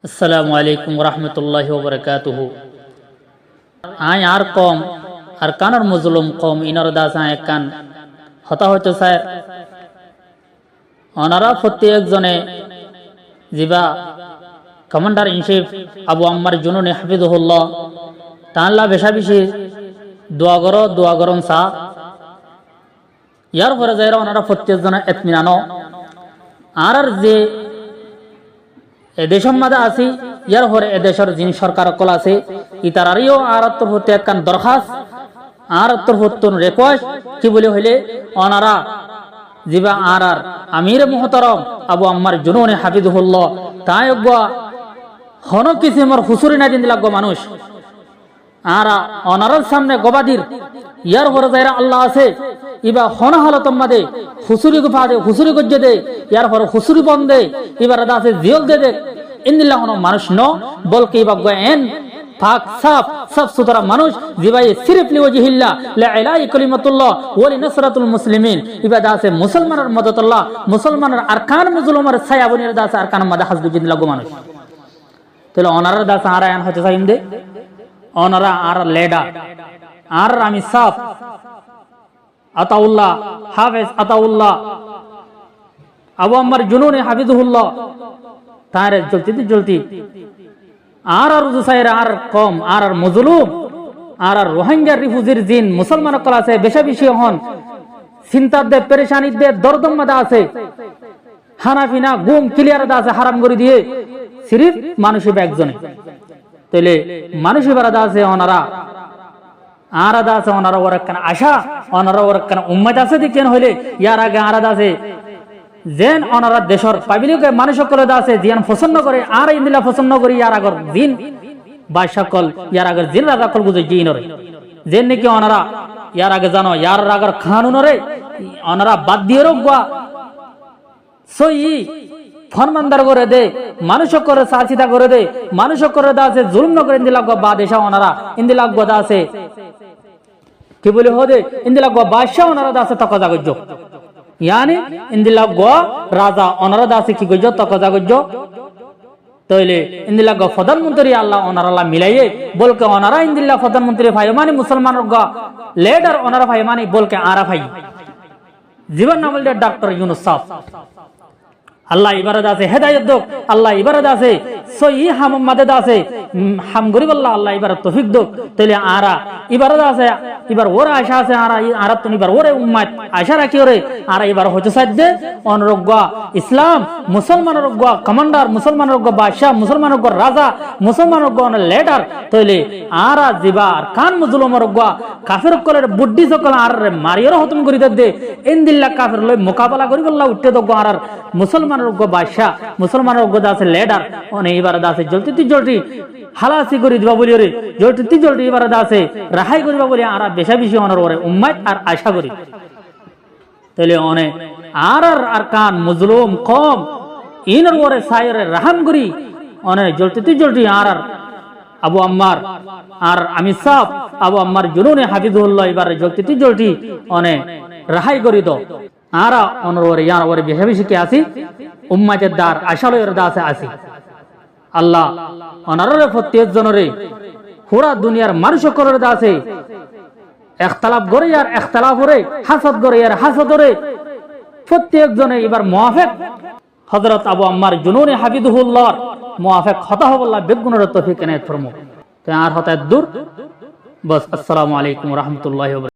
আসসালামু আলাইকুম রহমতুল্লাহি ওয়া বারাকাতুহু। আয় আর কম আর কানার মজলুম কম ইনার দাস আয় কান হতা হইতে স্যার অনারা প্রত্যেক জনে জিবা কমান্ডার ইন চিফ আবু আম্মার জুনুনি হাফিজুহুল্লাহ তাআলা বেশা বেশি দোয়া গরম সা ইয়ার পরে যাইরা ওনারা প্রত্যেক জনে ইতমিনানো আর যে এদেশের মাঝে আছি ইয়ার পরে এদেশের যিনি সরকার কল আছে ইতারারিও আর প্রতি একখান দরখাস্ত আর প্রতি রিকোয়েস্ট কি বলে হইলে ওনারা জিবা আর আমির মুহতারম আবু আম্মার জুনুনি হাফিজুহুল্লাহ তাই হন কিসিমর হুসুরি না দিন লাগবো মানুষ আর অনারার সামনে গবাদির ইয়ার পরে যাইরা আল্লাহ আছে ইবা হন হালতম মাদে হুসুরি গুফা দে হুসুরি গজ্জে দে ইয়ার পরে হুসুরি বন্ধে এবার আছে জিয়ল দে দে ইন্দিল্লাহ হন মানুষ ন বলকে ইবা গয়েন পাক সাফ সাফ সুতরা মানুষ জিবাই সিরিফ লিওয়াজিহিল্লাহ লা ইলাহা কালিমাতুল্লাহ ওয়া লিনাসরাতুল মুসলিমিন ইবা আছে মুসলমানের মদদুল্লাহ মুসলমানের আরকান মুজলুমার ছায়াবনের দাস আরকান মাদা হাসবু জিন লাগো মানুষ তাহলে অনারা দাস আরায়ান হতে চাইম দে অনারা আর লেডা আর আমি সাফ আতাউল্লাহ হাফেজ আতাউল্লাহ আবু আম্মার জুনুনি হাফিজুহুল্লাহ তার জলতি আর জুসাইর আর কম আর মজলুম আর রোহিঙ্গা রিফিউজির জিন মুসলমান কল আছে বেশা বেশি হন চিন্তার দে পেরেশানির দে দরদম মাদা আছে হানাফিনা গুম ক্লিয়ার দা আছে হারাম করে দিয়ে সিরিফ মানুষই একজনে তাইলে মানুষই বারাদা আছে ওনারা আরাদা আছে ওনারা ওর একখানা আশা ওনারা ওর একখানা উম্মত আছে দেখেন হইলে ইয়ার আগে আরাদা আছে যেন ওনারা দেশের পাবলিকে মানুষ সকল আছে জিয়ান পছন্দ করে আর ইন্দিলা পছন্দ করি ইয়ার আগর জিন বা সকল ইয়ার আগের জিন রাজা কল বুঝে জিন রে যেন নাকি ওনারা ইয়ার আগে জানো ইয়ার আগর কানুন রে ওনারা বাদ দিয়ে রোগবা সই ফরমানদার করে দে মানুষ করে সাচিতা করে দে মানুষ করে দা আছে জুলুম ন করে ইন্দিলা বা দেশা ওনারা ইন্দিলা গদা আছে কি বলে হদে ইন্দিলা গো বাদশাহ ওনারা দাসে তকজা গজ্জ ইয়ানি ইন্দিলা গো রাজা ওনারা দাসে কি গজ্জ তকজা গজ্জ তাইলে ইন্দিলা গো প্রধানমন্ত্রী আল্লাহ ওনারা মিলাইয়ে বলকে ওনারা ইন্দিলা প্রধানমন্ত্রী ভাই মানে মুসলমানের গো লিডার ওনারা ভাই মানে বলকে আরা ভাই জীবন নামল ডক্টর ইউনুস সাহেব আল্লাহ ইবারত আছে হেদায়েত দক আল্লাহ ইবারত আছে সহি হামমাদে আছে হাম গরিব আল্লাহ ইবারত তৌফিক দক তাইলে আরা ইবারত আছে এবার ওরা আশা আছে আরা তুমি এবার ওরে উম্মত আশা রাখি ওরে আর এবার হতে সাধ্যে অনরজ্ঞ ইসলাম মুসলমানের রজ্ঞ কমান্ডার মুসলমানের রজ্ঞ বাদশা মুসলমানের রজ্ঞ রাজা মুসলমানের রজ্ঞ লিডার তাইলে আরা জিবার কান মুজলুমের রজ্ঞ কাফির কলের বুদ্ধি সকল আর মারিয়র খতম করি দে ইনদিল্লাহ কাফির লই মোকাবেলা করি আল্লাহ উঠতে দগ আর মুসলমানের রজ্ঞ বাদশা মুসলমানের রজ্ঞ আছে লিডার অনে এবার আছে জলতি হালাসি করে দিবা বলি রে জলটি এবার আছে রাহাই করিবা বলি আর বেশা বেশি অনর ওরে উম্মত আর আশা করি তাহলে অনে আর কান মুজলুম কম ইনর ওরে সায়রে রাহাম করি অনে জলটি আর আবু আম্মার আর আমি সাফ আবু আম্মার জুনুনি হাফিজুহুল্লাহ এবার জলটি অনে রাহাই করি তো আর অনর ওরে ইয়ার ওরে বেশা বেশি কি আসি উম্মতের দার আশা লয়ের দাসে আসি আল্লাহ অনারে প্রত্যেক জনরে পুরা দুনিয়ার মানুষ করে আছে ইখতিলাফ করে আর ইখতিলাফ করে হাসাদ করে আর হাসাদ করে প্রত্যেক জনে এবার মুআফিক হযরত আবু আম্মার জুনুনি হাফিজুহুল্লাহ মুআফিক হতা হবল্লাহ বেগুনের তৌফিক এনায়েত ফরমু তে আর হতা দূর বস। আসসালামু আলাইকুম ওয়া রাহমাতুল্লাহি ওয়া